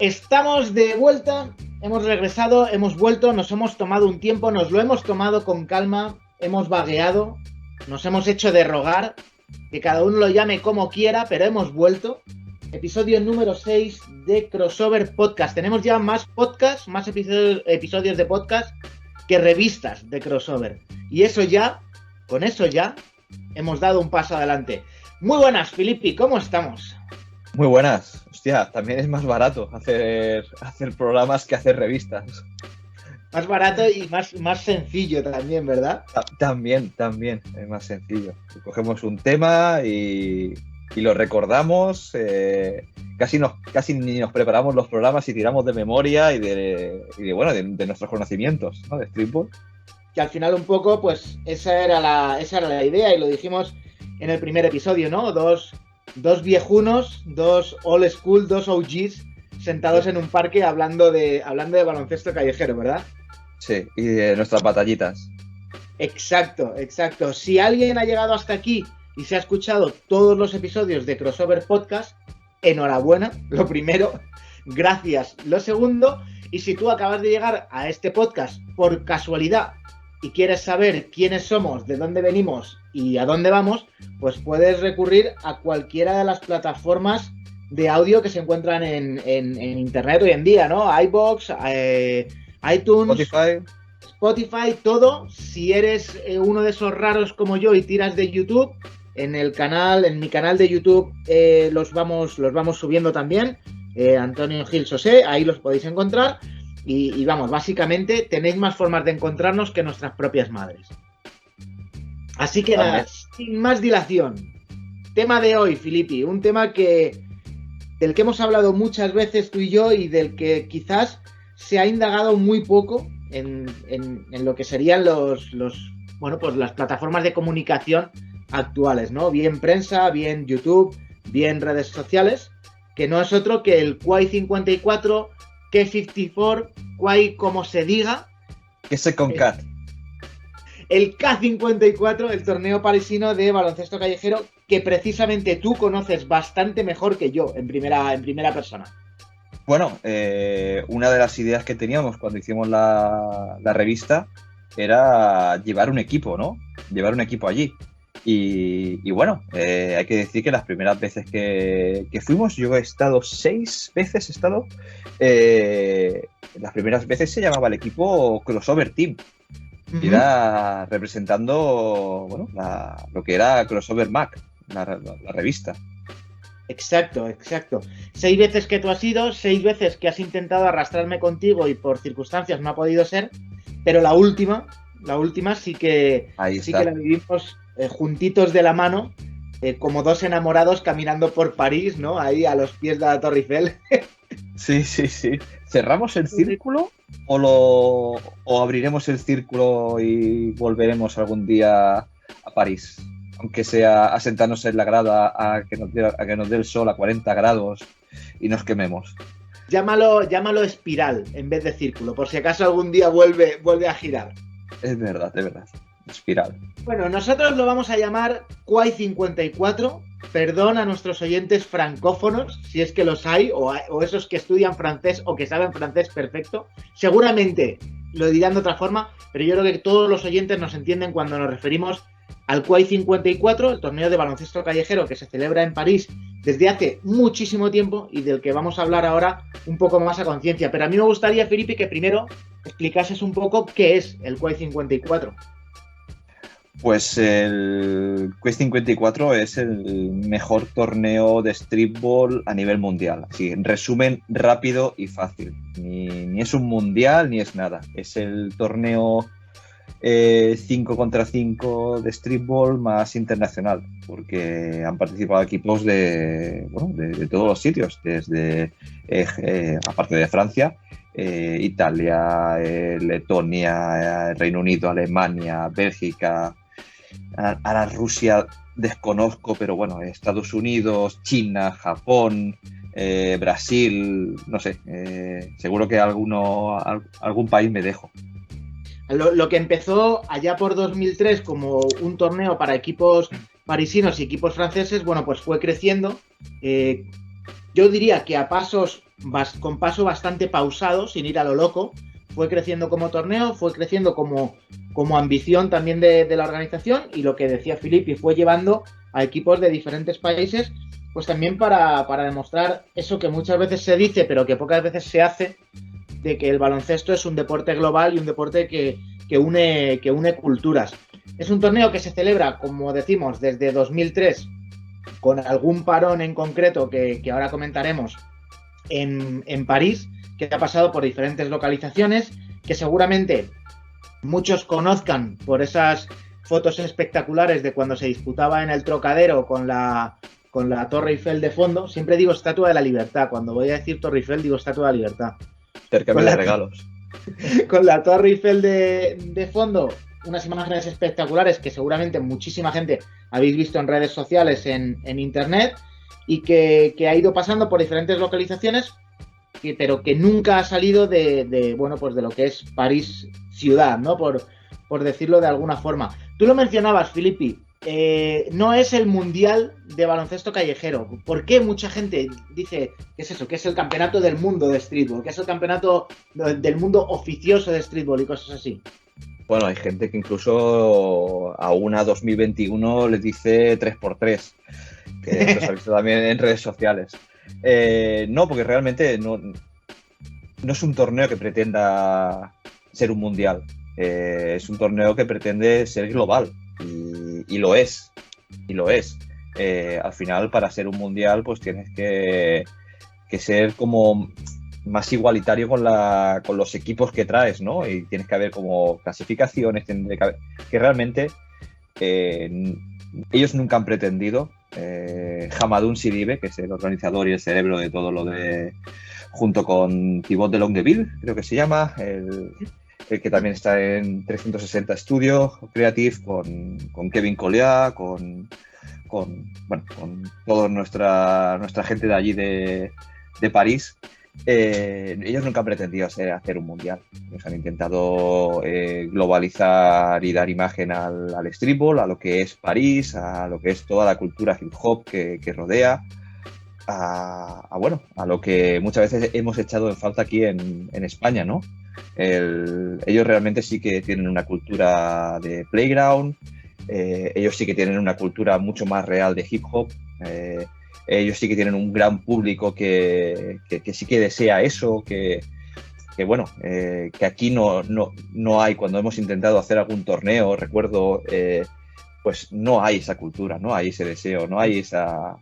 Estamos de vuelta, hemos regresado, hemos vuelto, nos hemos tomado un tiempo, nos lo hemos tomado con calma, hemos vagueado, nos hemos hecho de rogar, que cada uno lo llame como quiera, pero hemos vuelto. Episodio número 6 de Crossover Podcast. Tenemos ya más podcasts, más episodios de podcast que revistas de Crossover. Y eso ya, con eso ya, hemos dado un paso adelante. Muy buenas, Filippi, ¿cómo estamos? Muy buenas. Hostia, también es más barato hacer programas que hacer revistas. Más barato y más sencillo también, ¿verdad? También, es más sencillo. Cogemos un tema y lo recordamos, casi ni nos preparamos los programas y tiramos de memoria y de nuestros conocimientos, ¿no? De streetball. Que al final un poco, pues, esa era la idea y lo dijimos en el primer episodio, ¿no? Dos viejunos, dos old school, dos OGs sentados en un parque hablando de baloncesto callejero, ¿verdad? Sí, y de nuestras batallitas. Exacto. Si alguien ha llegado hasta aquí y se ha escuchado todos los episodios de Crossover Podcast, enhorabuena, lo primero, gracias, lo segundo, y si tú acabas de llegar a este podcast por casualidad y quieres saber quiénes somos, de dónde venimos y a dónde vamos, pues puedes recurrir a cualquiera de las plataformas de audio que se encuentran en internet hoy en día, ¿no? iVoox, iTunes, Spotify, todo. Si eres uno de esos raros como yo y tiras de YouTube, en mi canal de YouTube los vamos subiendo también, Antonio Gil Sosé, ahí los podéis encontrar. Y vamos, básicamente tenéis más formas de encontrarnos que nuestras propias madres. Así que nada, sin más dilación, tema de hoy, Filippi, un tema del que hemos hablado muchas veces tú y yo y del que quizás se ha indagado muy poco en lo que serían las plataformas de comunicación actuales, ¿no? Bien prensa, bien YouTube, bien redes sociales, que no es otro que el Quai 54, K54, Quai como se diga. Que se concat. El K54, el torneo parisino de baloncesto callejero, que precisamente tú conoces bastante mejor que yo en primera persona. Bueno, una de las ideas que teníamos cuando hicimos la revista era llevar un equipo, ¿no? Llevar un equipo allí. Y bueno, hay que decir que las primeras veces que fuimos, yo he estado 6 veces, las primeras veces se llamaba el equipo Crossover Team. Y era representando, bueno, lo que era Crossover Mag, la revista. Exacto. 6 veces que tú has ido, 6 veces que has intentado arrastrarme contigo y por circunstancias no ha podido ser, pero la última sí que la vivimos juntitos de la mano, como dos enamorados caminando por París, ¿no? Ahí a los pies de la Torre Eiffel. Sí. ¿Cerramos el círculo o abriremos el círculo y volveremos algún día a París? Aunque sea a sentarnos en la grada a que nos dé el sol a 40 grados y nos quememos. Llámalo espiral en vez de círculo, por si acaso algún día vuelve a girar. Es verdad. Espiral. Bueno, nosotros lo vamos a llamar Quai 54. Perdón a nuestros oyentes francófonos, si es que los hay, o esos que estudian francés o que saben francés perfecto. Seguramente lo dirán de otra forma, pero yo creo que todos los oyentes nos entienden cuando nos referimos al Quai 54, el torneo de baloncesto callejero que se celebra en París desde hace muchísimo tiempo y del que vamos a hablar ahora un poco más a conciencia. Pero a mí me gustaría, Filippi, que primero explicases un poco qué es el Quai 54. Pues el Quai 54 es el mejor torneo de streetball a nivel mundial. Así, en resumen, rápido y fácil. Ni es un mundial ni es nada. Es el torneo 5 contra 5 de streetball más internacional, porque han participado equipos de todos los sitios, desde aparte de Francia, Italia, Letonia, Reino Unido, Alemania, Bélgica. Ahora Rusia desconozco, pero bueno, Estados Unidos, China, Japón, Brasil, no sé, seguro que algún país me dejo. Lo que empezó allá por 2003 como un torneo para equipos parisinos y equipos franceses, bueno, pues fue creciendo. yo diría que con paso bastante pausado, sin ir a lo loco, fue creciendo como torneo, fue creciendo como ambición también de la organización, y lo que decía Filippi, fue llevando a equipos de diferentes países, pues también para demostrar eso que muchas veces se dice, pero que pocas veces se hace, de que el baloncesto es un deporte global y un deporte que une culturas. Es un torneo que se celebra, como decimos, desde 2003, con algún parón en concreto que ahora comentaremos en París, que ha pasado por diferentes localizaciones, que seguramente muchos conozcan por esas fotos espectaculares de cuando se disputaba en el Trocadero con la Torre Eiffel de fondo. Siempre digo Estatua de la Libertad, cuando voy a decir Torre Eiffel digo Estatua de la Libertad. Intercambio de regalos. Con la Torre Eiffel de fondo, unas imágenes espectaculares que seguramente muchísima gente habéis visto en redes sociales, en internet, y que ha ido pasando por diferentes localizaciones, pero que nunca ha salido de lo que es París ciudad, ¿no? Por decirlo de alguna forma. Tú lo mencionabas, Filippi, no es el mundial de baloncesto callejero. ¿Por qué mucha gente dice que es eso, que es el campeonato del mundo de streetball, que es el campeonato del mundo oficioso de streetball y cosas así? Bueno, hay gente que incluso a una 2021 les dice 3x3, que lo has visto también en redes sociales. No, porque realmente no es un torneo que pretenda ser un mundial. Es un torneo que pretende ser global, y lo es. Al final, para ser un mundial, pues tienes que ser como más igualitario con los equipos que traes, ¿no? Y tienes que haber como clasificaciones, que realmente ellos nunca han pretendido. Hamadoun Sidibe, que es el organizador y el cerebro de todo lo de, junto con Thibaut de Longueville, creo que se llama, el que también está en 360 Studio Creative, con Kevin Collier, con toda nuestra gente de allí de París. Ellos nunca han pretendido hacer un mundial. Ellos han intentado globalizar y dar imagen al streetball, a lo que es París, a lo que es toda la cultura hip hop que rodea, a lo que muchas veces hemos echado en falta aquí en España, ¿no? Ellos realmente sí que tienen una cultura de playground, ellos sí que tienen una cultura mucho más real de hip hop. Ellos sí que tienen un gran público que sí que desea eso, que aquí no hay. Cuando hemos intentado hacer algún torneo, recuerdo, pues no hay esa cultura, no hay ese deseo, no hay esa...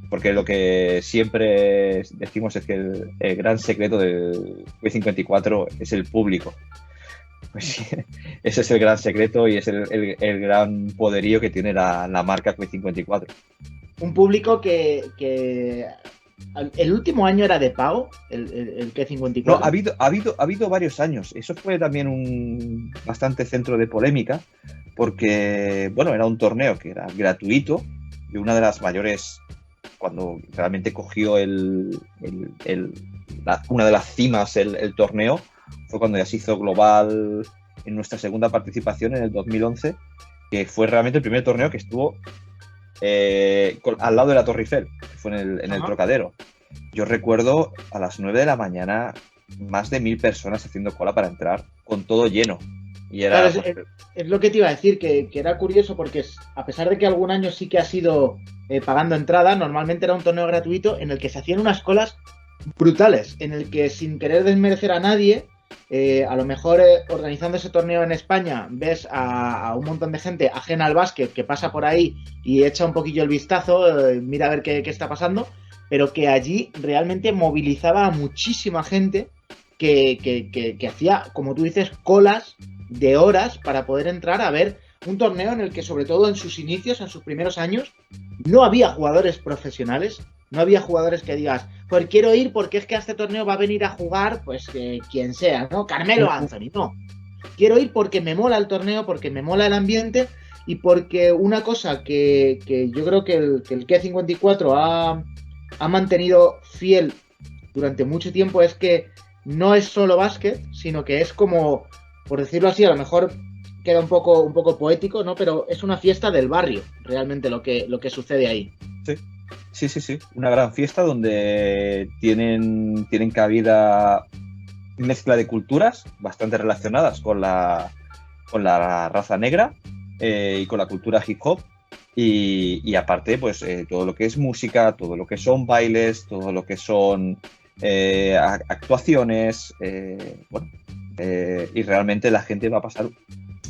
Porque lo que siempre decimos es que el gran secreto del Q54 es el público. Pues sí, ese es el gran secreto y es el gran poderío que tiene la marca Q54. Un público que el último año era de pago, el Q54. No, ha habido varios años. Eso fue también un bastante centro de polémica, porque era un torneo que era gratuito, y una de las mayores, cuando realmente cogió una de las cimas el torneo, fue cuando ya se hizo global en nuestra segunda participación en el 2011, que fue realmente el primer torneo que estuvo al lado de la Torre Eiffel, que fue en el Trocadero. Yo recuerdo a las 9 de la mañana más de 1000 personas haciendo cola para entrar, con todo lleno. Y era, claro, es lo que te iba a decir, que era curioso, porque a pesar de que algún año sí que ha sido pagando entrada, normalmente era un torneo gratuito en el que se hacían unas colas brutales, en el que, sin querer desmerecer a nadie, a lo mejor organizando ese torneo en España ves a un montón de gente ajena al básquet que pasa por ahí y echa un poquillo el vistazo, mira a ver qué está pasando, pero que allí realmente movilizaba a muchísima gente que hacía, como tú dices, colas de horas para poder entrar a ver un torneo en el que, sobre todo en sus inicios, en sus primeros años, no había jugadores profesionales, no había jugadores que digas, pues quiero ir porque es que a este torneo va a venir a jugar, pues quien sea, ¿no? Carmelo Anthony, no. Quiero ir porque me mola el torneo, porque me mola el ambiente, y porque una cosa que yo creo que el Q54 ha mantenido fiel durante mucho tiempo es que no es solo básquet, sino que es como, por decirlo así, a lo mejor queda un poco poético, ¿no? Pero es una fiesta del barrio, realmente lo que sucede ahí. Sí. Sí, sí, sí. Una gran fiesta donde tienen cabida mezcla de culturas bastante relacionadas con la raza negra y con la cultura hip hop. Y aparte, pues todo lo que es música, todo lo que son bailes, todo lo que son actuaciones, bueno, y realmente la gente va a pasar,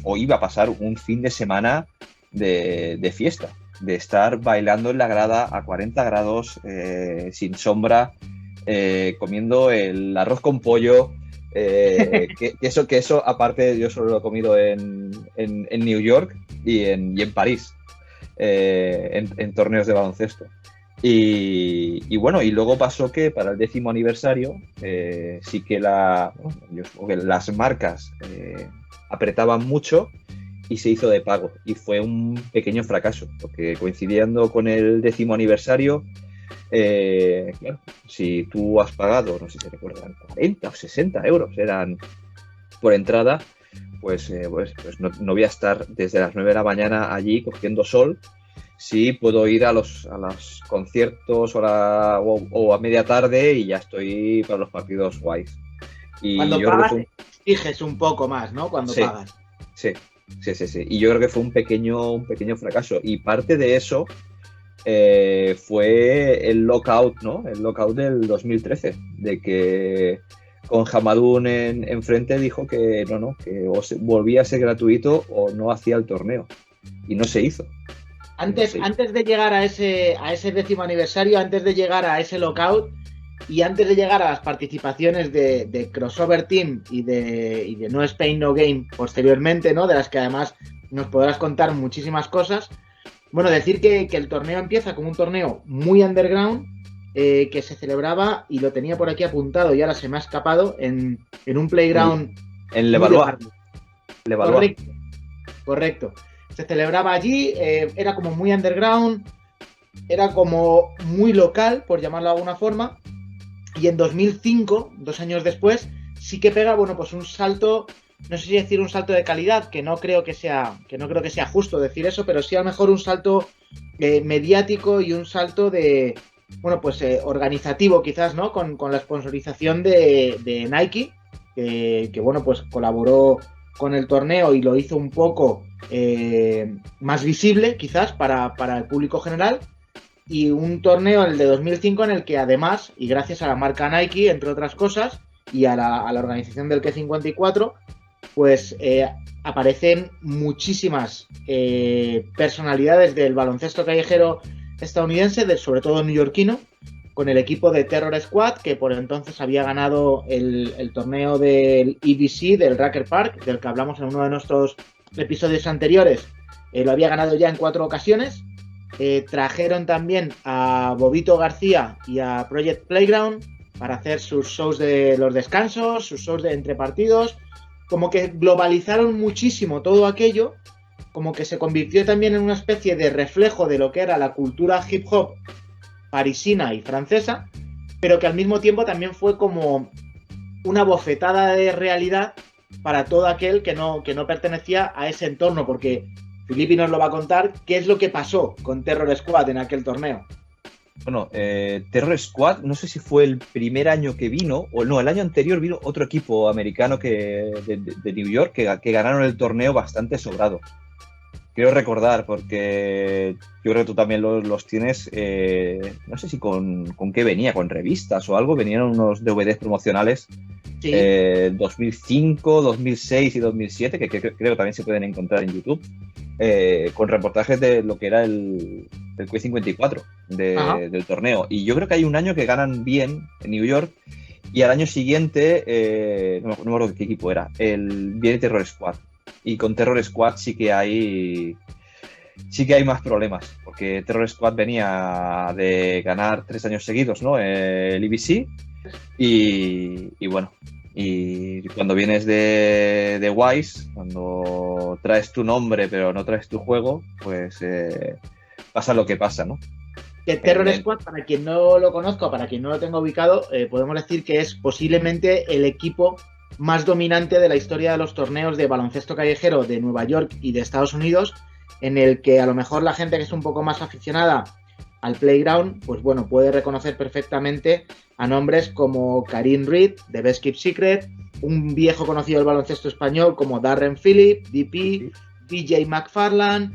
o iba a pasar, un fin de semana de fiesta, de estar bailando en la grada a 40 grados, sin sombra, comiendo el arroz con pollo. Que eso, aparte, yo solo lo he comido en New York y en París, en torneos de baloncesto. Y bueno, y luego pasó que para el 10º aniversario sí que las marcas apretaban mucho y se hizo de pago. Y fue un pequeño fracaso, porque coincidiendo con el 10º aniversario, claro, si tú has pagado, no sé si recuerdan, 40 o 60 euros eran por entrada, pues no voy a estar desde las 9 de la mañana allí cogiendo sol. Sí, puedo ir a los conciertos o a media tarde y ya estoy para los partidos guays. Y Cuando yo creo pagas, que exiges un poco más, ¿no? Cuando sí, pagas. sí, sí, sí, sí. Y yo creo que fue un pequeño fracaso. Y parte de eso fue el lockout, ¿no? El lockout del 2013, de que con Hamadun enfrente dijo que no, que o volvía a ser gratuito o no hacía el torneo. Y no se hizo. Antes de llegar a ese 10º aniversario, antes de llegar a ese lockout y antes de llegar a las participaciones de Crossover Team y de No Spain No Game posteriormente, ¿no? De las que además nos podrás contar muchísimas cosas. Bueno, decir que el torneo empieza como un torneo muy underground, que se celebraba, y lo tenía por aquí apuntado y ahora se me ha escapado, en un playground en muy de Levallois. barrio. Correcto. Se celebraba allí, era como muy underground, era como muy local, por llamarlo de alguna forma, y en 2005, 2 años después, sí que pega, bueno, pues un salto, no sé si decir un salto de calidad, que no creo que sea justo decir eso, pero sí a lo mejor un salto mediático y un salto de, bueno, pues organizativo quizás, ¿no? Con la sponsorización de Nike, que bueno, pues colaboró con el torneo y lo hizo un poco más visible quizás para el público general. Y un torneo, el de 2005, en el que además, y gracias a la marca Nike, entre otras cosas, y a la organización del K54, pues aparecen muchísimas personalidades del baloncesto callejero estadounidense, sobre todo neoyorquino, con el equipo de Terror Squad, que por entonces había ganado el torneo del EBC, del Rucker Park, del que hablamos en uno de nuestros episodios anteriores. Lo había ganado ya en 4 ocasiones. Trajeron también a Bobito García y a Project Playground para hacer sus shows de los descansos, sus shows de entre partidos. Como que globalizaron muchísimo todo aquello, como que se convirtió también en una especie de reflejo de lo que era la cultura hip hop parisina y francesa, pero que al mismo tiempo también fue como una bofetada de realidad para todo aquel que no pertenecía a ese entorno, porque Filippi nos lo va a contar qué es lo que pasó con Terror Squad en aquel torneo. Bueno, Terror Squad, no sé si fue el primer año que vino, o no, el año anterior vino otro equipo americano de New York que ganaron el torneo bastante sobrado. Quiero recordar, porque yo creo que tú también los tienes, no sé si con qué venía, con revistas o algo, venían unos DVDs promocionales, sí. 2005, 2006 y 2007, que creo que también se pueden encontrar en YouTube, con reportajes de lo que era el Q54 del torneo. Y yo creo que hay un año que ganan bien en New York, y al año siguiente, no me acuerdo qué equipo era, viene Terror Squad. Y con Terror Squad sí que hay más problemas, porque Terror Squad venía de ganar 3 años seguidos, ¿no? El EBC, y bueno, y cuando vienes de Wise, cuando traes tu nombre pero no traes tu juego, pues pasa lo que pasa, ¿no? Que Terror Squad, para quien no lo conozca o para quien no lo tenga ubicado, podemos decir que es posiblemente el equipo más dominante de la historia de los torneos de baloncesto callejero de Nueva York y de Estados Unidos, en el que a lo mejor la gente que es un poco más aficionada al playground, pues bueno, puede reconocer perfectamente a nombres como Karim Reed, de Best Kept Secret, un viejo conocido del baloncesto español como Darren Phillip, DP, DJ McFarland,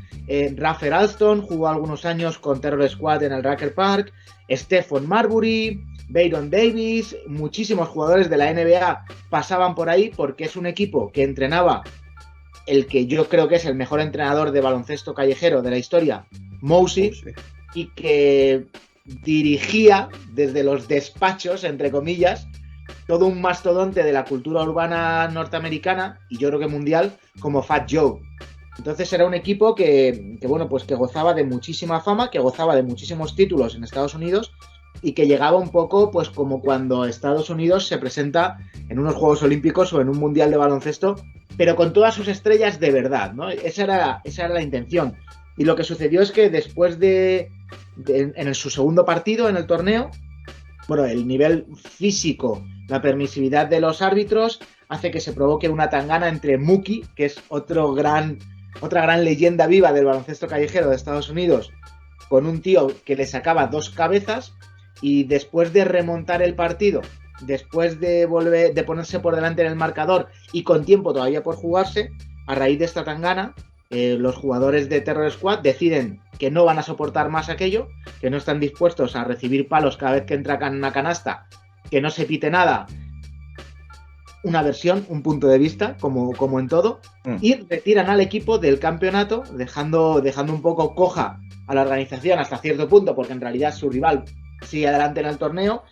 Rafer Alston, jugó algunos años con Terror Squad en el Rucker Park, Stephon Marbury, Bayron Davis, muchísimos jugadores de la NBA pasaban por ahí porque es un equipo que entrenaba el que yo creo que es el mejor entrenador de baloncesto callejero de la historia, Mousey, y que dirigía desde los despachos, entre comillas, todo un mastodonte de la cultura urbana norteamericana y yo creo que mundial como Fat Joe. Entonces era un equipo que bueno, pues que gozaba de muchísima fama, que gozaba de muchísimos títulos en Estados Unidos y que llegaba un poco pues como cuando Estados Unidos se presenta en unos Juegos Olímpicos o en un Mundial de baloncesto, pero con todas sus estrellas de verdad, ¿no? Esa era la intención. Y lo que sucedió es que después en su segundo partido en el torneo, bueno, el nivel físico, la permisividad de los árbitros hace que se provoque una tangana entre Mookie, que es otra gran leyenda viva del baloncesto callejero de Estados Unidos, con un tío que le sacaba 2 cabezas, y después de remontar el partido, después de ponerse por delante en el marcador y con tiempo todavía por jugarse, a raíz de esta tangana, los jugadores de Terror Squad deciden que no van a soportar más aquello, que no están dispuestos a recibir palos cada vez que entra en una canasta, que no se pite nada, una versión, un punto de vista, como en todo, y retiran al equipo del campeonato, dejando un poco coja a la organización hasta cierto punto, porque en realidad su rival sigue adelante en el torneo,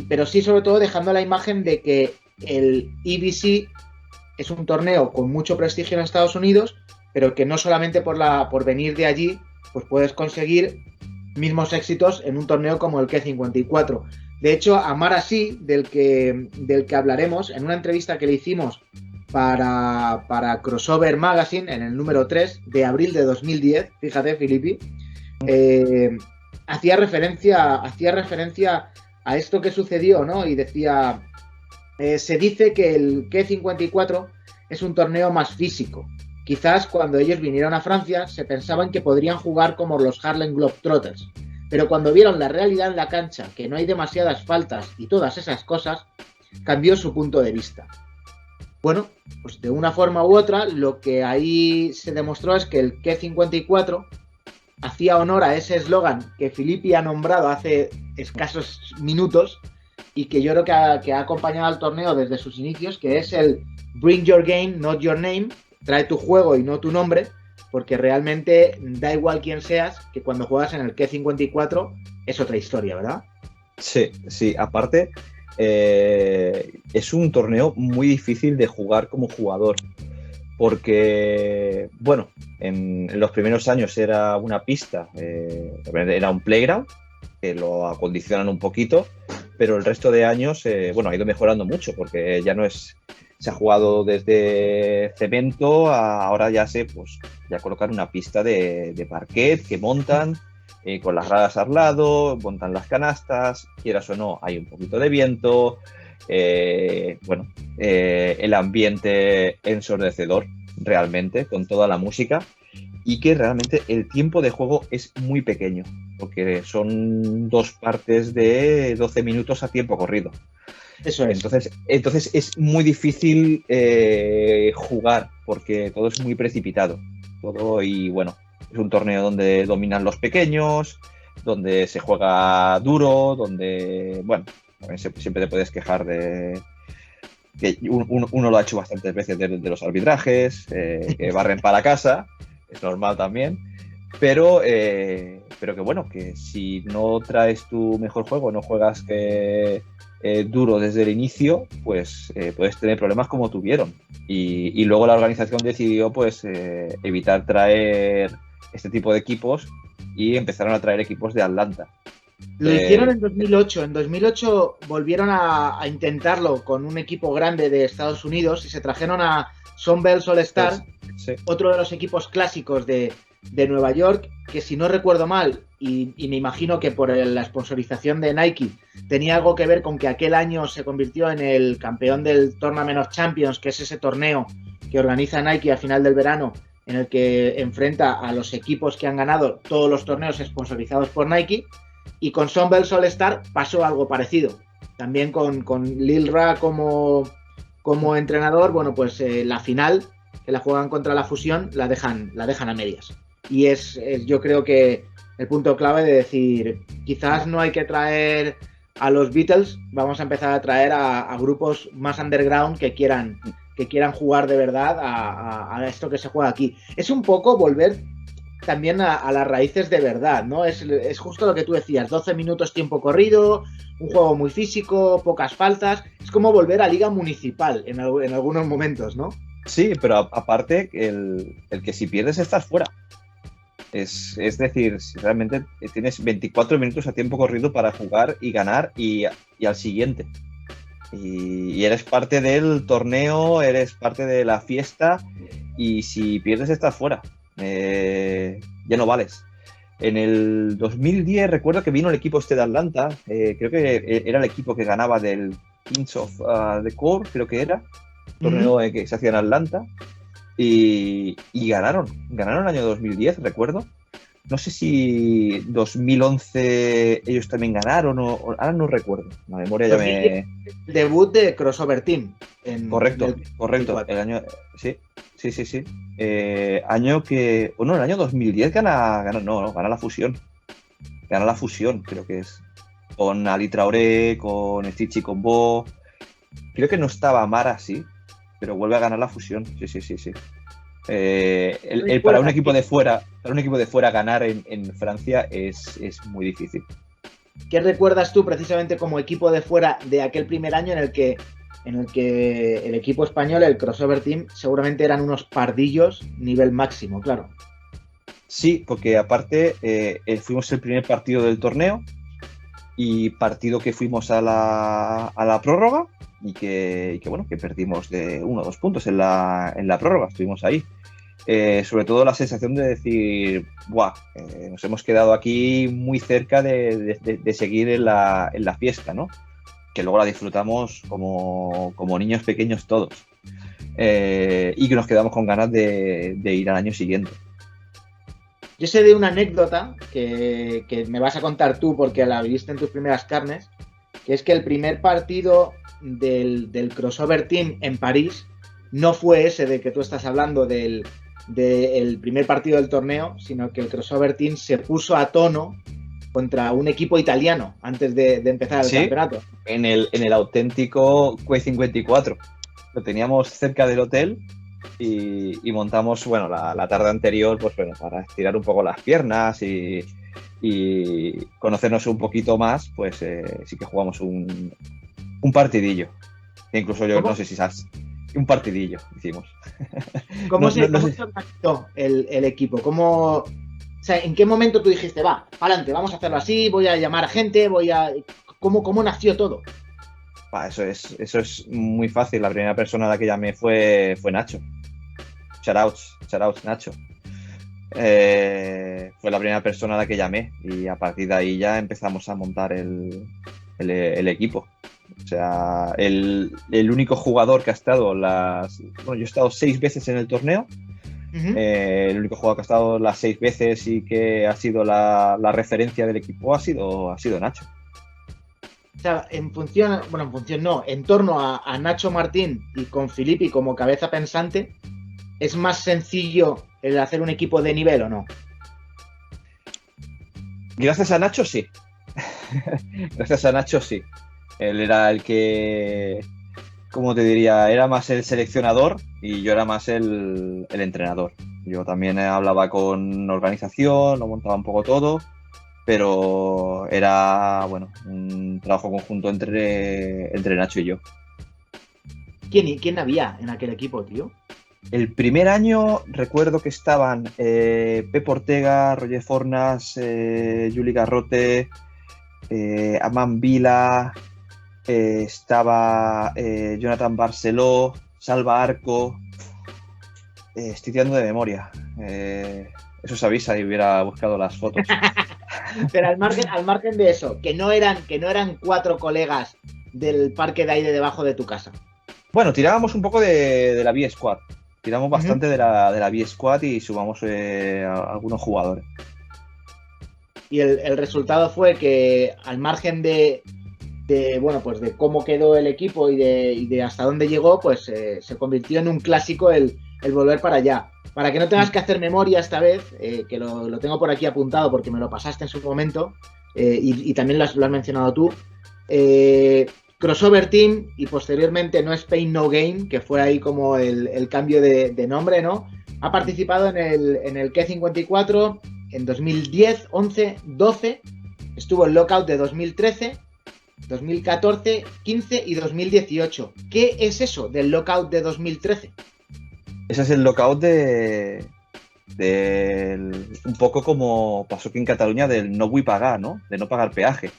pero sí sobre todo dejando la imagen de que el EBC es un torneo con mucho prestigio en Estados Unidos, pero que no solamente por venir de allí pues puedes conseguir mismos éxitos en un torneo como el K54. De hecho, Amar Así, del que hablaremos, en una entrevista que le hicimos para Crossover Magazine, en el número 3 de abril de 2010, fíjate, Filippi, hacía referencia a esto que sucedió, ¿no? Y decía, se dice que el K54 es un torneo más físico. Quizás cuando ellos vinieron a Francia se pensaban que podrían jugar como los Harlem Globetrotters, pero cuando vieron la realidad en la cancha, que no hay demasiadas faltas y todas esas cosas, cambió su punto de vista. Bueno, pues de una forma u otra, lo que ahí se demostró es que el K54 hacía honor a ese eslogan que Filippi ha nombrado hace escasos minutos y que yo creo que ha acompañado al torneo desde sus inicios, que es el Bring Your Game, Not Your Name, trae tu juego y no tu nombre, porque realmente da igual quién seas, que cuando juegas en el K54 es otra historia, ¿verdad? Sí, aparte es un torneo muy difícil de jugar como jugador, porque, bueno, en los primeros años era una pista, era un playground, que lo acondicionan un poquito, pero el resto de años, ha ido mejorando mucho, porque ya no es... Se ha jugado desde cemento a ahora ya colocar una pista de parquet que montan con las gradas al lado, montan las canastas, quieras o no, hay un poquito de viento, el ambiente ensordecedor realmente, con toda la música, y que realmente el tiempo de juego es muy pequeño, porque son 2 partes de 12 minutos a tiempo corrido. Eso es. Entonces es muy difícil jugar porque todo es muy precipitado. Es un torneo donde dominan los pequeños, donde se juega duro, donde, siempre te puedes quejar de que uno lo ha hecho bastantes veces de los arbitrajes, que barren para casa, es normal también, pero que si no traes tu mejor juego, no juegas duro desde el inicio, pues puedes tener problemas como tuvieron. Y luego la organización decidió evitar traer este tipo de equipos y empezaron a traer equipos de Atlanta. Lo hicieron en 2008. En 2008 volvieron a intentarlo con un equipo grande de Estados Unidos y se trajeron a Sunbelt All Stars, otro de los equipos clásicos de Nueva York, que si no recuerdo mal, y me imagino que por la sponsorización de Nike tenía algo que ver con que aquel año se convirtió en el campeón del Tournament of Champions, que es ese torneo que organiza Nike al final del verano, en el que enfrenta a los equipos que han ganado todos los torneos sponsorizados por Nike, y con Sunbelt All Star pasó algo parecido. También con Lil Ra como entrenador, bueno, pues la final, que la juegan contra la Fusión, la dejan a medias. Y es yo creo que el punto clave de decir, quizás no hay que traer a los Beatles, vamos a empezar a traer a grupos más underground que quieran jugar de verdad a esto que se juega aquí. Es un poco volver también a las raíces de verdad, ¿no? Es justo lo que tú decías, 12 minutos tiempo corrido, un juego muy físico, pocas faltas, es como volver a liga municipal en algunos momentos, ¿no? Sí, pero aparte, el que si pierdes estás fuera. Es decir, si realmente tienes 24 minutos a tiempo corrido para jugar y ganar y al siguiente. Y eres parte del torneo, eres parte de la fiesta, y si pierdes estás fuera. Ya no vales. En el 2010 recuerdo que vino el equipo de Atlanta, creo que era el equipo que ganaba del Kings of the Core, creo que era, torneo que se hacía en Atlanta, y ganaron el año 2010, recuerdo. No sé si 2011 ellos también ganaron o ahora no recuerdo. La memoria ya me... Debut de Crossover Team. Correcto. El año... Sí. Año que... el año 2010 gana la Fusión. Gana la Fusión, creo que es. Con Ali Traoré, con Stitchy Combo. Creo que no estaba Mara, sí. Pero vuelve a ganar la Fusión. Sí. Para un equipo de fuera ganar en Francia es muy difícil. ¿Qué recuerdas tú precisamente como equipo de fuera de aquel primer año en el que el equipo español, el Crossover Team, seguramente eran unos pardillos nivel máximo, claro? Sí, porque aparte fuimos el primer partido del torneo y partido que fuimos a la prórroga y que perdimos de 1 o 2 puntos en la prórroga, estuvimos ahí. Sobre todo la sensación de decir, nos hemos quedado aquí muy cerca de seguir en la fiesta, ¿no? Que luego la disfrutamos como niños pequeños todos. Y que nos quedamos con ganas de ir al año siguiente. Yo sé de una anécdota que me vas a contar tú porque la viviste en tus primeras carnes, que es que el primer partido del Crossover Team en París no fue ese de que tú estás hablando del primer partido del torneo, sino que el Crossover Team se puso a tono contra un equipo italiano antes de empezar el campeonato. En el auténtico Quake 54. Lo teníamos cerca del hotel y montamos, la tarde anterior, para estirar un poco las piernas y conocernos un poquito más, pues sí que jugamos un partidillo. Que incluso yo no sé si sabes. Un partidillo hicimos. ¿Cómo se organizó el equipo? O sea, ¿en qué momento tú dijiste, va, adelante, vamos a hacerlo así, voy a llamar a gente, ¿Cómo nació todo? Eso es muy fácil. La primera persona a la que llamé fue Nacho. Shoutouts Nacho. Fue la primera persona a la que llamé y a partir de ahí ya empezamos a montar el equipo. O sea, el único jugador que ha estado yo he estado 6 veces en el torneo. El único jugador que ha estado las 6 veces y que ha sido la referencia del equipo ha sido Nacho. O sea, en torno a Nacho Martín y con Filippi como cabeza pensante, ¿es más sencillo el hacer un equipo de nivel o no? Gracias a Nacho, sí. Gracias a Nacho, sí. Él era el que, ¿cómo te diría? Era más el seleccionador y yo era más el entrenador. Yo también hablaba con organización, lo montaba un poco todo, pero era, un trabajo conjunto entre Nacho y yo. ¿Quién había en aquel equipo, tío? El primer año recuerdo que estaban Pep Ortega, Roger Fornas, Juli Garrote, Aman Vila, estaba Jonathan Barceló, Salva Arco. Estoy tirando de memoria. Eso se avisa y hubiera buscado las fotos. Pero al margen de eso, que no eran 4 colegas del parque de ahí de debajo de tu casa. Bueno, tirábamos un poco de la B-Squad. Tiramos bastante de la B-Squad y sumamos algunos jugadores. Y el resultado fue que, al margen de cómo quedó el equipo y de hasta dónde llegó, pues se convirtió en un clásico el volver para allá. Para que no tengas que hacer memoria esta vez, que lo tengo por aquí apuntado porque me lo pasaste en su momento, y también lo has mencionado tú, Crossover Team y posteriormente No Spain No Game, que fue ahí como el cambio de nombre, ¿no? Ha participado en el K54 en 2010, 11, 12, estuvo en Lockout de 2013, 2014, 15 y 2018. ¿Qué es eso del Lockout de 2013? Ese es el Lockout un poco como pasó aquí en Cataluña del no vull pagar, ¿no? De no pagar peaje.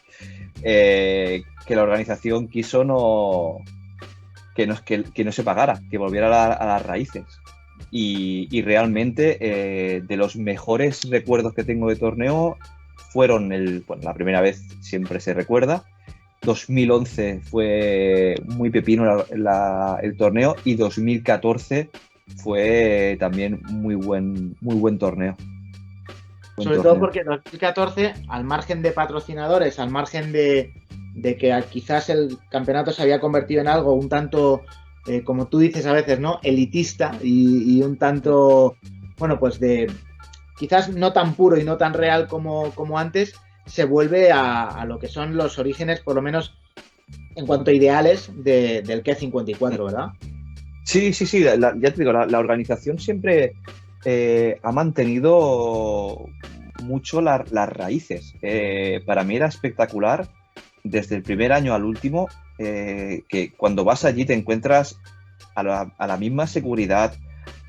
Que la organización quiso que no se pagara, que volviera a las raíces. Y realmente de los mejores recuerdos que tengo de torneo fueron la primera vez, siempre se recuerda. 2011 fue muy pepino el torneo, y 2014 fue también muy buen torneo. Sobre todo porque en 2014, al margen de patrocinadores, al margen de que quizás el campeonato se había convertido en algo un tanto, como tú dices a veces, ¿no? Elitista y un tanto, bueno, pues quizás no tan puro y no tan real como antes, se vuelve a lo que son los orígenes, por lo menos en cuanto a ideales, del K54, ¿verdad? Sí, ya te digo, la organización siempre ha mantenido mucho las raíces. Para mí era espectacular, desde el primer año al último, que cuando vas allí te encuentras a la misma seguridad,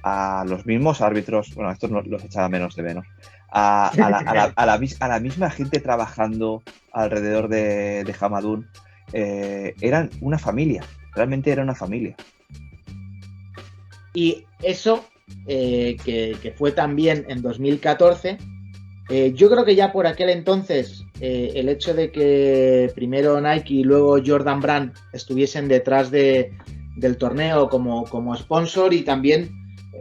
a los mismos árbitros, bueno, estos los echaba menos de menos, a la misma gente trabajando alrededor de Hamadún. Eran una familia, realmente era una familia. Y eso, que fue también en 2014, yo creo que ya por aquel entonces el hecho de que primero Nike y luego Jordan Brand estuviesen detrás del torneo como sponsor, y también,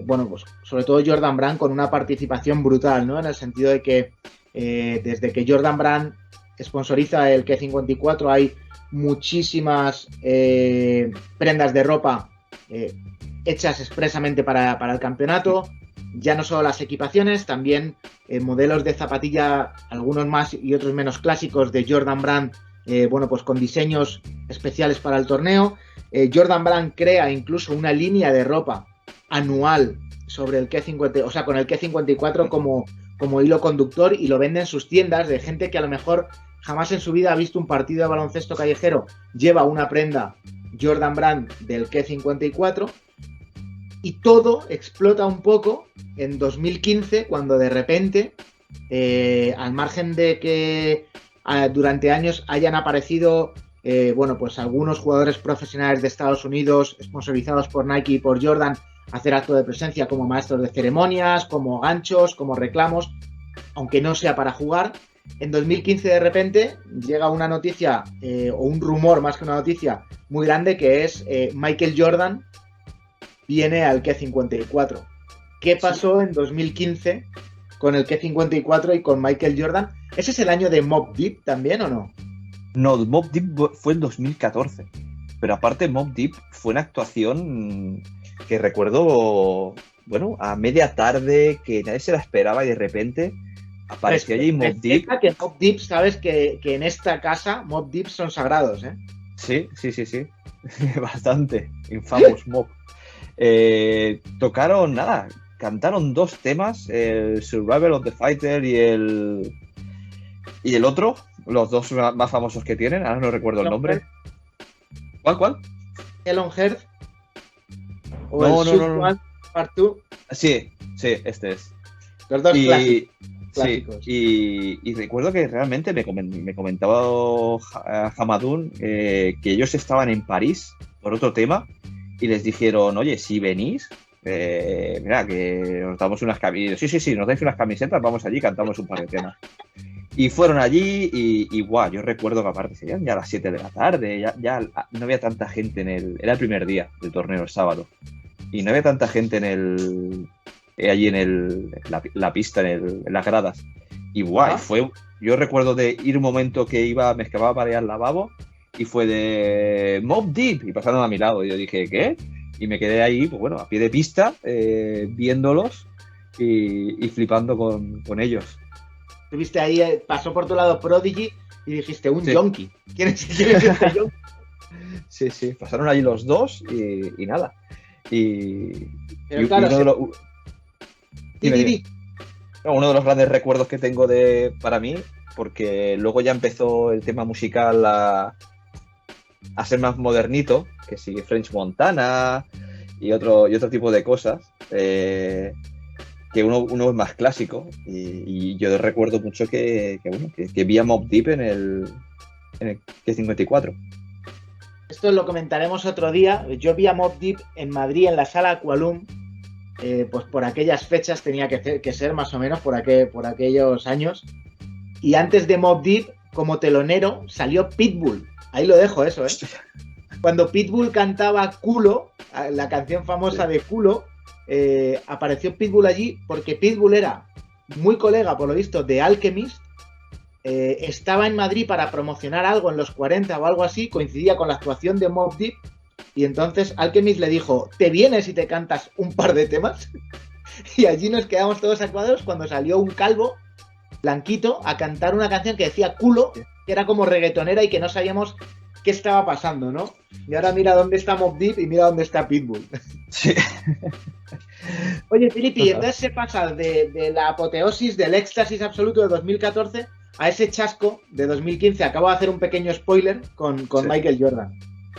bueno, pues sobre todo Jordan Brand con una participación brutal, ¿no? En el sentido de que desde que Jordan Brand sponsoriza el K54 hay muchísimas prendas de ropa hechas expresamente para el campeonato. Ya no solo las equipaciones, también modelos de zapatilla, algunos más y otros menos clásicos, de Jordan Brand, pues con diseños especiales para el torneo. Jordan Brand crea incluso una línea de ropa anual sobre el K50, o sea, con el K54 como hilo conductor, y lo vende en sus tiendas, de gente que a lo mejor jamás en su vida ha visto un partido de baloncesto callejero, lleva una prenda Jordan Brand del K54. Y todo explota un poco en 2015, cuando de repente, al margen de que durante años hayan aparecido pues algunos jugadores profesionales de Estados Unidos sponsorizados por Nike y por Jordan, hacer acto de presencia como maestros de ceremonias, como ganchos, como reclamos, aunque no sea para jugar, en 2015 de repente llega una noticia, o un rumor más que una noticia muy grande, que es Michael Jordan viene al K54. ¿Qué pasó en 2015 con el K54 y con Michael Jordan? ¿Ese es el año de Mobb Deep también o no? No, Mobb Deep fue en 2014. Pero aparte, Mobb Deep fue una actuación que recuerdo, bueno, a media tarde, que nadie se la esperaba, y de repente apareció allí Mobb Deep. Que Mobb Deep, sabes que en esta casa Mobb Deep son sagrados, ¿eh? Sí. Bastante. Infamous Mobb. Cantaron dos temas, el Survival of the Fighter y el otro, los dos más famosos que tienen, ahora no recuerdo el nombre. ¿Cuál? Elon Heard. O no. Part 2. Sí, este es. Los dos clásicos. Y recuerdo que realmente me comentaba Hamadún que ellos estaban en París por otro tema, y les dijeron, oye, si venís, mira, que nos damos unas camisetas. Sí, nos dais unas camisetas, vamos allí, cantamos un par de temas. Y fueron allí y guau, yo recuerdo que aparte serían ya las 7 de la tarde, ya no había tanta gente era el primer día del torneo, el sábado. y no había tanta gente allí en la pista, en las gradas. Y guay, yo recuerdo de ir un momento que me escapaba para ir al lavabo y fue de Mobb Deep y pasando a mi lado. Y yo dije, ¿qué? Y me quedé ahí, pues bueno, a pie de pista, viéndolos y flipando con ellos. Estuviste ahí, pasó por tu lado Prodigy y dijiste, un Sí. yonki. ¿Quién es este yonki? Sí, pasaron allí los dos y nada. Pero claro, uno de los grandes recuerdos que tengo para mí, porque luego ya empezó el tema musical a ser más modernito, que sigue French Montana y otro tipo de cosas, que uno es más clásico. Y yo recuerdo mucho que vi a Mobb Deep en el Q54. Esto lo comentaremos otro día. Yo vi a Mobb Deep en Madrid, en la sala Aqualum. Pues por aquellas fechas tenía que ser más o menos por aquellos años. Y antes de Mobb Deep, como telonero, salió Pitbull. Ahí lo dejo eso, ¿eh? Cuando Pitbull cantaba Culo, la canción famosa de Culo, apareció Pitbull allí porque Pitbull era muy colega, por lo visto, de Alchemist. Estaba en Madrid para promocionar algo en los 40 o algo así, coincidía con la actuación de Mobb Deep. Y entonces Alchemist le dijo, ¿te vienes y te cantas un par de temas? Y allí nos quedamos todos actuados cuando salió un calvo, blanquito, a cantar una canción que decía Culo, que era como reggaetonera y que no sabíamos qué estaba pasando, ¿no? Y ahora mira dónde está Mobb Deep y mira dónde está Pitbull. Sí. Oye, Filipe, entonces se pasa de la apoteosis, del éxtasis absoluto de 2014 a ese chasco de 2015. Acabo de hacer un pequeño spoiler con Sí. Michael Jordan.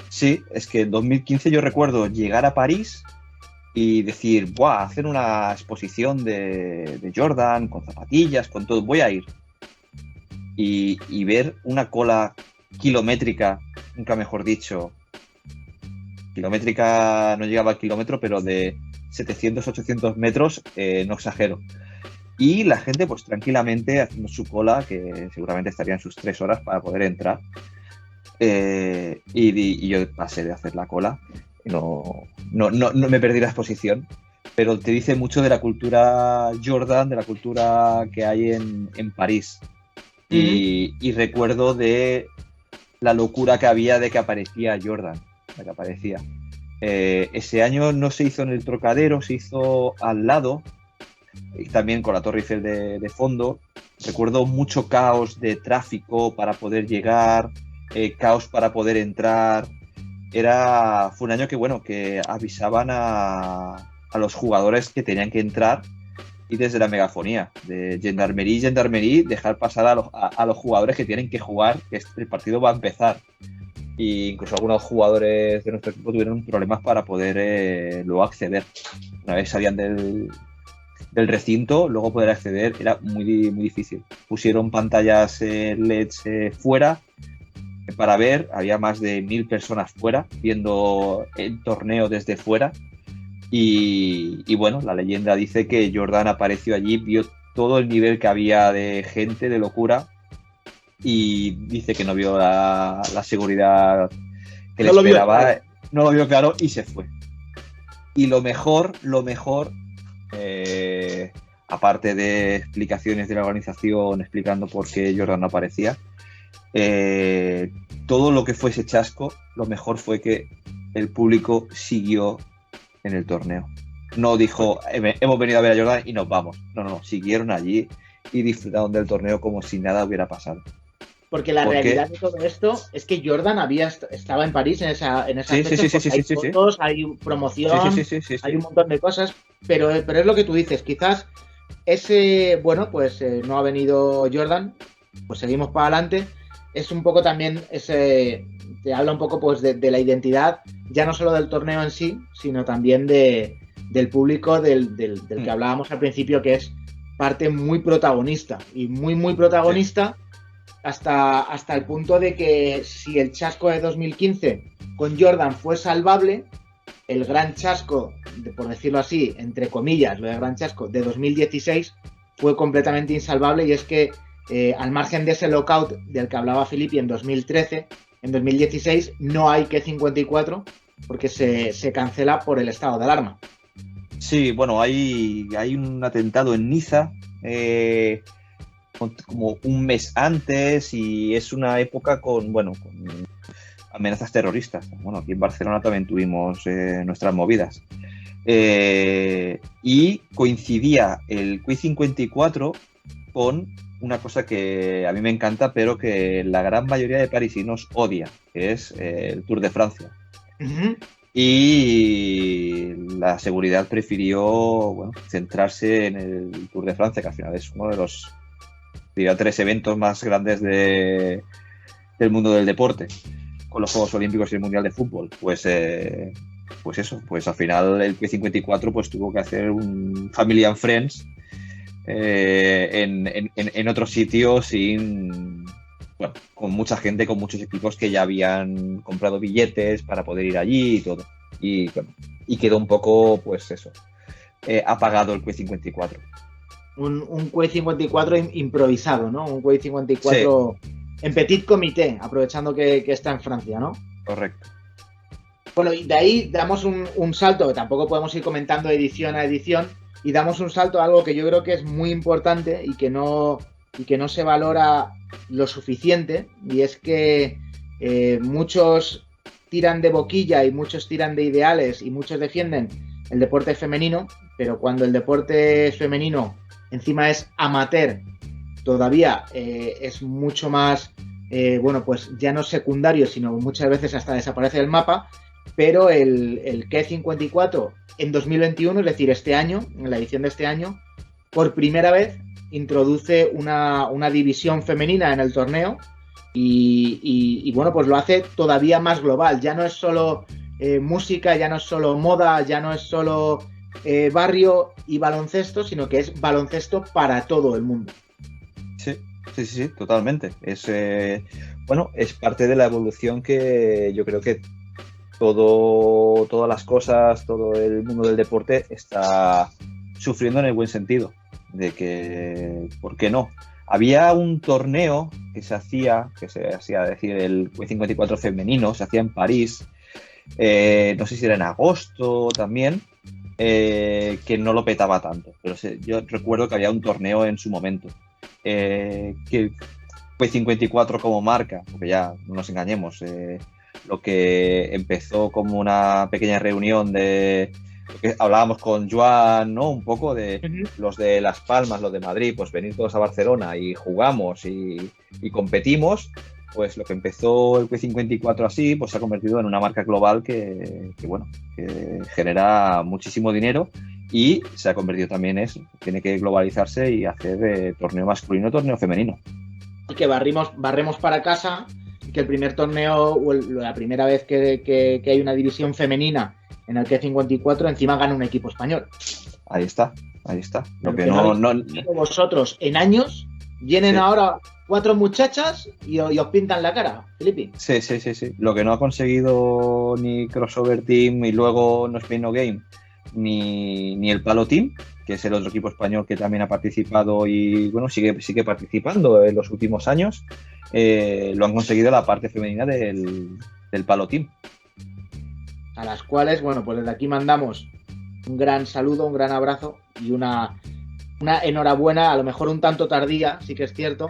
Sí, es que en 2015 yo recuerdo llegar a París y decir, ¡buah! Hacer una exposición de Jordan, con zapatillas, con todo, voy a ir. Y ver una cola kilométrica, nunca mejor dicho, kilométrica no llegaba al kilómetro, pero de 700, 800 metros, no exagero. Y la gente, pues tranquilamente, haciendo su cola, que seguramente estarían sus 3 horas para poder entrar. Y yo pasé de hacer la cola, no me perdí la exposición, pero te dice mucho de la cultura Jordan, de la cultura que hay en París. Y recuerdo de la locura que había de que aparecía Jordan, de que aparecía. Ese año no se hizo en el Trocadero, se hizo al lado, y también con la Torre Eiffel de fondo. Recuerdo mucho caos de tráfico para poder llegar, caos para poder entrar. Fue un año que avisaban a los jugadores que tenían que entrar, y desde la megafonía de Gendarmerie, dejar pasar a los jugadores que tienen que jugar, que el partido va a empezar. Y incluso algunos jugadores de nuestro equipo tuvieron problemas para poder luego acceder. Una vez salían del recinto, luego poder acceder era muy, muy difícil. Pusieron pantallas LEDs fuera para ver, había más de 1000 personas fuera viendo el torneo desde fuera. Y bueno, la leyenda dice que Jordan apareció allí, vio todo el nivel que había de gente, de locura, y dice que no vio la seguridad que le esperaba, no lo vio claro y se fue. Y lo mejor, aparte de explicaciones de la organización explicando por qué Jordan no aparecía, todo lo que fue ese chasco, lo mejor fue que el público siguió en el torneo. No dijo, hemos venido a ver a Jordan y nos vamos. No, siguieron allí y disfrutaron del torneo como si nada hubiera pasado. Porque la realidad de todo esto es que Jordan estaba en París en esa fecha. Hay fotos, hay promoción, hay un montón de cosas, pero es lo que tú dices, quizás no ha venido Jordan, pues seguimos para adelante. Es un poco también te habla un poco pues de la identidad, ya no solo del torneo en sí, sino también del público del que hablábamos al principio, que es parte muy protagonista y muy, muy protagonista. Sí. Hasta el punto de que si el chasco de 2015 con Jordan fue salvable, el gran chasco, por decirlo así, entre comillas, lo de gran chasco de 2016 fue completamente insalvable, y es que al margen de ese lockout del que hablaba Filippi en 2013, en 2016 no hay Q54 porque se cancela por el estado de alarma. Sí, bueno, hay un atentado en Niza como un mes antes y es una época con amenazas terroristas. Bueno, aquí en Barcelona también tuvimos nuestras movidas. Y coincidía el Quiz 54 con una cosa que a mí me encanta, pero que la gran mayoría de parisinos odia, que es el Tour de Francia. Uh-huh. Y la seguridad prefirió centrarse en el Tour de Francia, que al final es uno de los, diría, 3 eventos más grandes del mundo del deporte, con los Juegos Olímpicos y el Mundial de Fútbol. Pues eso, pues al final el P54 pues tuvo que hacer un Family and Friends en otro sitio con mucha gente, con muchos equipos que ya habían comprado billetes para poder ir allí y todo. Y quedó un poco, pues eso, apagado el Q54. Un Q54 improvisado, ¿no? Un Q54 sí, en petit comité, aprovechando que está en Francia, ¿no? Correcto. Bueno, y de ahí damos un salto, que tampoco podemos ir comentando edición a edición, y damos un salto a algo que yo creo que es muy importante y que no se valora lo suficiente, y es que muchos tiran de boquilla y muchos tiran de ideales y muchos defienden el deporte femenino, pero cuando el deporte femenino encima es amateur, todavía es mucho más, pues ya no secundario, sino muchas veces hasta desaparece del mapa. Pero el Q54 en 2021, es decir, este año, en la edición de este año, por primera vez introduce una división femenina en el torneo y pues lo hace todavía más global. Ya no es solo música, ya no es solo moda, ya no es solo barrio y baloncesto, sino que es baloncesto para todo el mundo. Sí, totalmente. Es parte de la evolución que yo creo que todas las cosas, todo el mundo del deporte está sufriendo en el buen sentido, de que, ¿por qué no? Había un torneo que se hacía, decir, el Q54 femenino, se hacía en París, no sé si era en agosto también, que no lo petaba tanto, pero yo recuerdo que había un torneo en su momento, que Q54 como marca, porque ya no nos engañemos, lo que empezó como una pequeña reunión de lo que hablábamos con Joan, ¿no? Un poco de los de Las Palmas, los de Madrid, pues venir todos a Barcelona y jugamos y competimos, pues lo que empezó el Q54 así, pues se ha convertido en una marca global que genera muchísimo dinero y se ha convertido también en eso, tiene que globalizarse y hacer torneo masculino, torneo femenino. Y que barremos para casa, que el primer torneo o la primera vez que hay una división femenina en el Q54 encima gana un equipo español. Ahí está. Lo que no vosotros en años vienen ahora 4 muchachas y os pintan la cara, Felipe. Sí. Lo que no ha conseguido ni Crossover Team y luego No Spain No Game ni el Palo Team, que es el otro equipo español que también ha participado y sigue participando en los últimos años, lo han conseguido la parte femenina del Palo Team. A las cuales, pues desde aquí mandamos un gran saludo, un gran abrazo y una enhorabuena, a lo mejor un tanto tardía, sí que es cierto,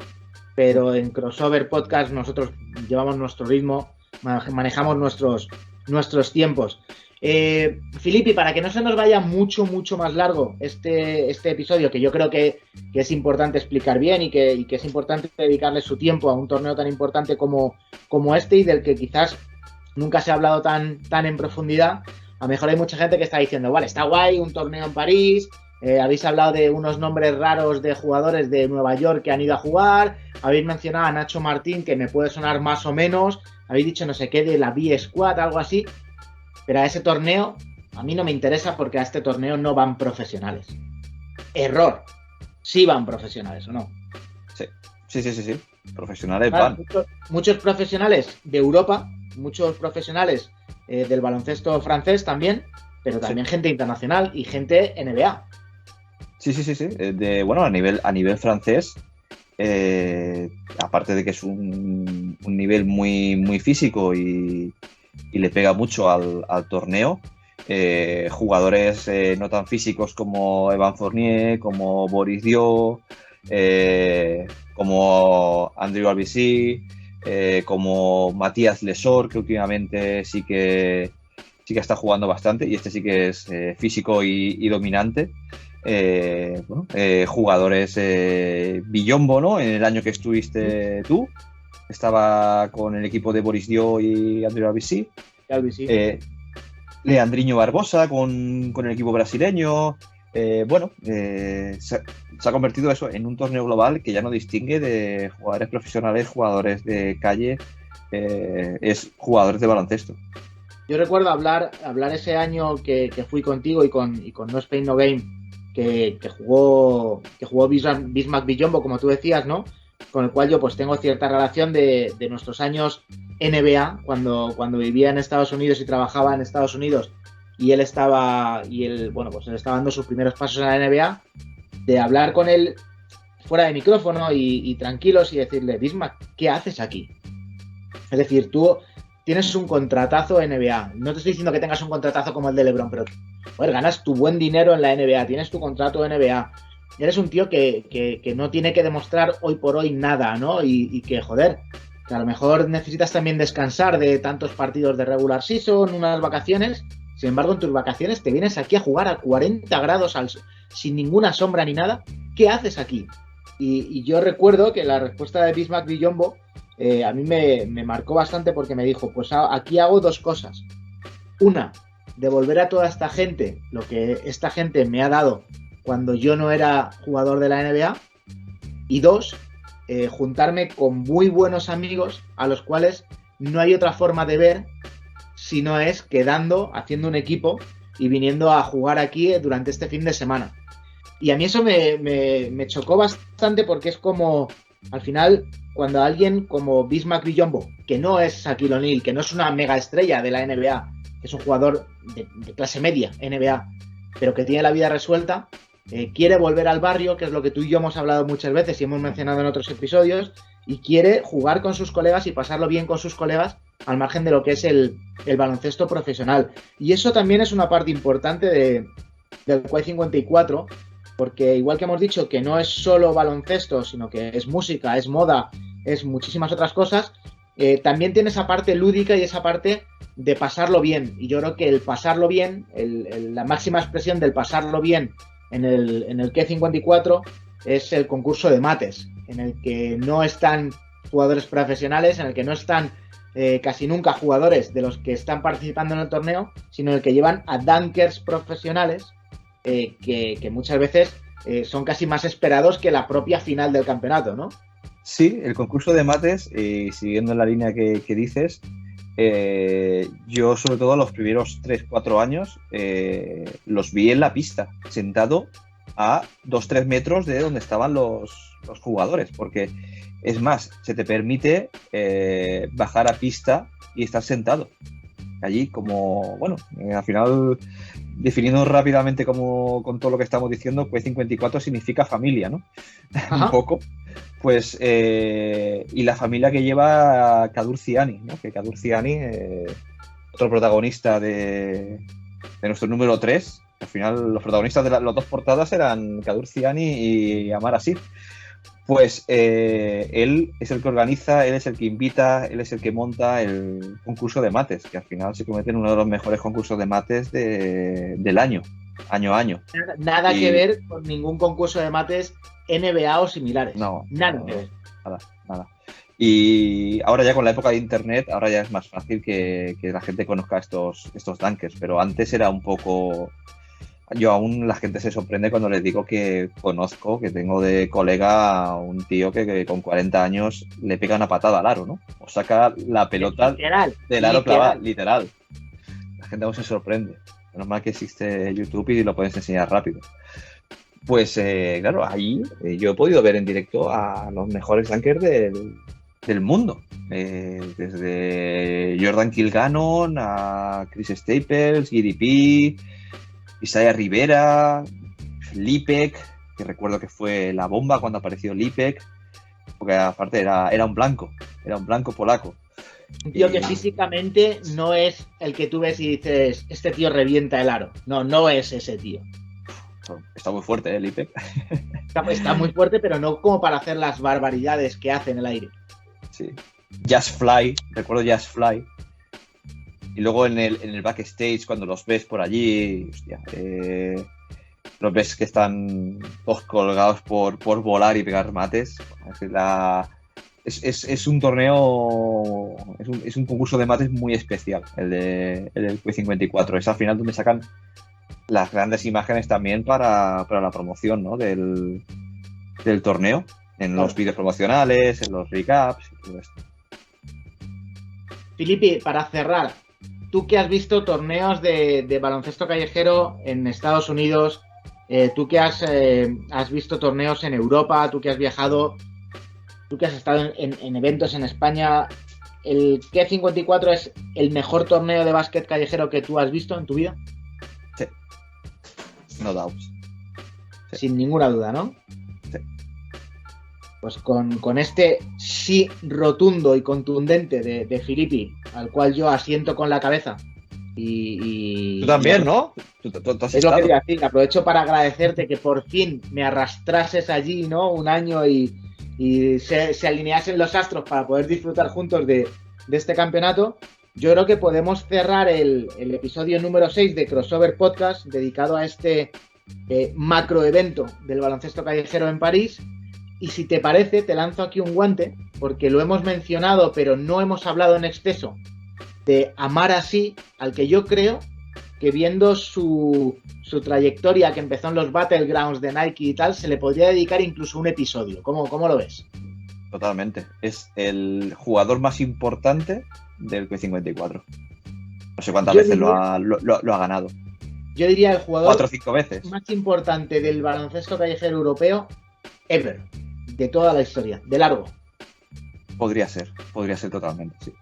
pero en Crossover Podcast nosotros llevamos nuestro ritmo, manejamos nuestros tiempos. Filipe, para que no se nos vaya mucho más largo este episodio, que yo creo que es importante explicar bien y que es importante dedicarle su tiempo a un torneo tan importante como este y del que quizás nunca se ha hablado tan en profundidad. A lo mejor hay mucha gente que está diciendo, vale, está guay un torneo en París, habéis hablado de unos nombres raros de jugadores de Nueva York que han ido a jugar, habéis mencionado a Nacho Martín, que me puede sonar más o menos, habéis dicho no sé qué de la B-Squad, algo así. Pero a ese torneo a mí no me interesa porque a este torneo no van profesionales. Error. Sí van profesionales, ¿o no? Sí. Profesionales van. Muchos profesionales de Europa, muchos profesionales del baloncesto francés también, pero también gente internacional y gente NBA. Sí. A nivel francés, aparte de que es un nivel muy, muy físico y y le pega mucho al torneo. Jugadores no tan físicos como Evan Fournier, como Boris Dio, como Andrew Albisi, como Matías Lesor, que últimamente sí que está jugando bastante, y este sí que es físico y dominante. Jugadores Billombo, ¿no? En el año que estuviste tú, estaba con el equipo de Boris Dio y Andrew Albisi. Leandrinho Barbosa con el equipo brasileño. Se ha convertido eso en un torneo global que ya no distingue de jugadores profesionales, jugadores de calle, es jugadores de baloncesto. Yo recuerdo hablar ese año que fui contigo y con No Spain No Game, que jugó Bismack Billombo, como tú decías, ¿no? Con el cual yo pues tengo cierta relación de nuestros años NBA, cuando vivía en Estados Unidos y trabajaba en Estados Unidos, y él estaba dando sus primeros pasos en la NBA, de hablar con él fuera de micrófono y tranquilos y decirle: Bismack, ¿qué haces aquí? Es decir, tú tienes un contratazo NBA. No te estoy diciendo que tengas un contratazo como el de LeBron, pero ganas tu buen dinero en la NBA, tienes tu contrato NBA. Eres un tío que no tiene que demostrar hoy por hoy nada, ¿no? Y que, joder, que a lo mejor necesitas también descansar de tantos partidos de regular season, unas vacaciones. Sin embargo, en tus vacaciones te vienes aquí a jugar a 40 grados sin ninguna sombra ni nada. ¿Qué haces aquí? Y yo recuerdo que la respuesta de Bismack Billombo a mí me marcó bastante, porque me dijo: pues aquí hago dos cosas. Una, devolver a toda esta gente lo que esta gente me ha dado cuando yo no era jugador de la NBA. Y dos, juntarme con muy buenos amigos a los cuales no hay otra forma de ver si no es quedando, haciendo un equipo y viniendo a jugar aquí durante este fin de semana. Y a mí eso me chocó bastante, porque es como, al final, cuando alguien como Bismack Billombo, que no es Shaquille O'Neal, que no es una mega estrella de la NBA, que es un jugador de clase media NBA, pero que tiene la vida resuelta, quiere volver al barrio, que es lo que tú y yo hemos hablado muchas veces y hemos mencionado en otros episodios, y quiere jugar con sus colegas y pasarlo bien con sus colegas, al margen de lo que es el baloncesto profesional. Y eso también es una parte importante del Quai 54, porque igual que hemos dicho que no es solo baloncesto, sino que es música, es moda, es muchísimas otras cosas, también tiene esa parte lúdica y esa parte de pasarlo bien. Y yo creo que el pasarlo bien, la máxima expresión del pasarlo bien en el Quai 54 es el concurso de mates, en el que no están jugadores profesionales, en el que no están casi nunca jugadores de los que están participando en el torneo, sino en el que llevan a dunkers profesionales que muchas veces son casi más esperados que la propia final del campeonato, ¿no? Sí, el concurso de mates, siguiendo la línea que dices, yo sobre todo los primeros 3-4 años los vi en la pista, sentado a 2-3 metros de donde estaban los jugadores, porque es más, se te permite bajar a pista y estar sentado allí, como, al final, definiendo rápidamente con todo lo que estamos diciendo, pues 54 significa familia, ¿no? Un poco. Pues, y la familia que lleva Kadur Ziani, ¿no? Que Kadur Ziani, otro protagonista de nuestro número 3, al final los protagonistas de las dos portadas eran Kadur Ziani y Amar Asif. Pues él es el que organiza, él es el que invita, él es el que monta el concurso de mates, que al final se convierte en uno de los mejores concursos de mates del año a año. Nada que ver con ningún concurso de mates NBA o similares. No, nada que ver. Nada. Y ahora ya con la época de internet, ahora ya es más fácil que la gente conozca estos dunkers, pero antes era un poco... Yo aún la gente se sorprende cuando les digo que conozco, que tengo de colega a un tío que con 40 años le pega una patada al aro, ¿no? O saca la pelota del aro clavada, literal. La gente aún se sorprende. Menos mal que existe YouTube y lo puedes enseñar rápido. Pues claro, ahí yo he podido ver en directo a los mejores dunkers del mundo. Desde Jordan Kilgannon a Chris Staples, GDP... Isaiah Rivera, Lipek, que recuerdo que fue la bomba cuando apareció Lipek, porque aparte era un blanco polaco. Un tío que físicamente no es el que tú ves y dices, este tío revienta el aro. No, no es ese tío. Está muy fuerte, el Ipek. Está muy fuerte, pero no como para hacer las barbaridades que hace en el aire. Sí. Just Fly, recuerdo Just Fly. Y luego en el backstage, cuando los ves por allí, hostia, los ves que están todos colgados por volar y pegar mates. Es un torneo, es un concurso de mates muy especial, el del Q54. Es al final donde sacan las grandes imágenes también para la promoción, ¿no? del torneo, en los vídeos promocionales, en los recaps y todo esto. Filipe, para cerrar, tú que has visto torneos de baloncesto callejero en Estados Unidos, tú que has visto torneos en Europa, tú que has viajado, tú que has estado en eventos en España, ¿el Q54 es el mejor torneo de básquet callejero que tú has visto en tu vida? Sí. No doubts. Sí. Sin ninguna duda, ¿no? Sí. Pues con este sí rotundo y contundente de Filippi, al cual yo asiento con la cabeza. Y tú también, ¿no? Tú has es lo que quería decir. Aprovecho para agradecerte que por fin me arrastrases allí, ¿no? Un año y se alineasen los astros para poder disfrutar juntos de este campeonato. Yo creo que podemos cerrar el episodio número 6 de Crossover Podcast, dedicado a este macro evento del baloncesto callejero en París. Y si te parece, te lanzo aquí un guante, porque lo hemos mencionado, pero no hemos hablado en exceso de Amar Así, al que yo creo que viendo su trayectoria que empezó en los Battlegrounds de Nike y tal, se le podría dedicar incluso un episodio. ¿Cómo lo ves? Totalmente. Es el jugador más importante del Q54. No sé cuántas veces lo ha ganado. Yo diría el jugador 4 o 5 veces más importante del baloncesto callejero europeo ever, de toda la historia, de largo. Podría ser totalmente, sí.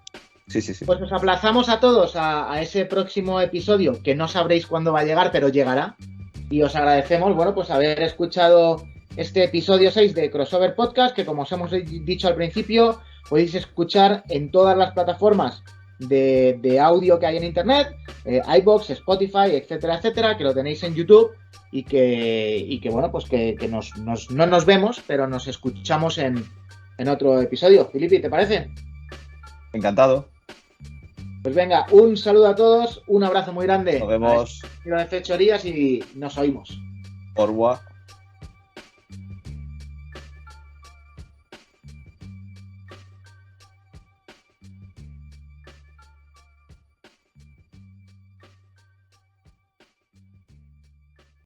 Sí. Pues os aplazamos a todos a ese próximo episodio, que no sabréis cuándo va a llegar, pero llegará. Y os agradecemos, bueno, pues haber escuchado este episodio 6 de Crossover Podcast, que como os hemos dicho al principio, podéis escuchar en todas las plataformas de audio que hay en internet, iVoox, Spotify, etcétera, etcétera, que lo tenéis en YouTube y que bueno, pues que no nos vemos, pero nos escuchamos en otro episodio. Filipe, ¿te parece? Encantado. Pues venga, un saludo a todos, un abrazo muy grande. Nos vemos. De fechorías y nos oímos. Au revoir.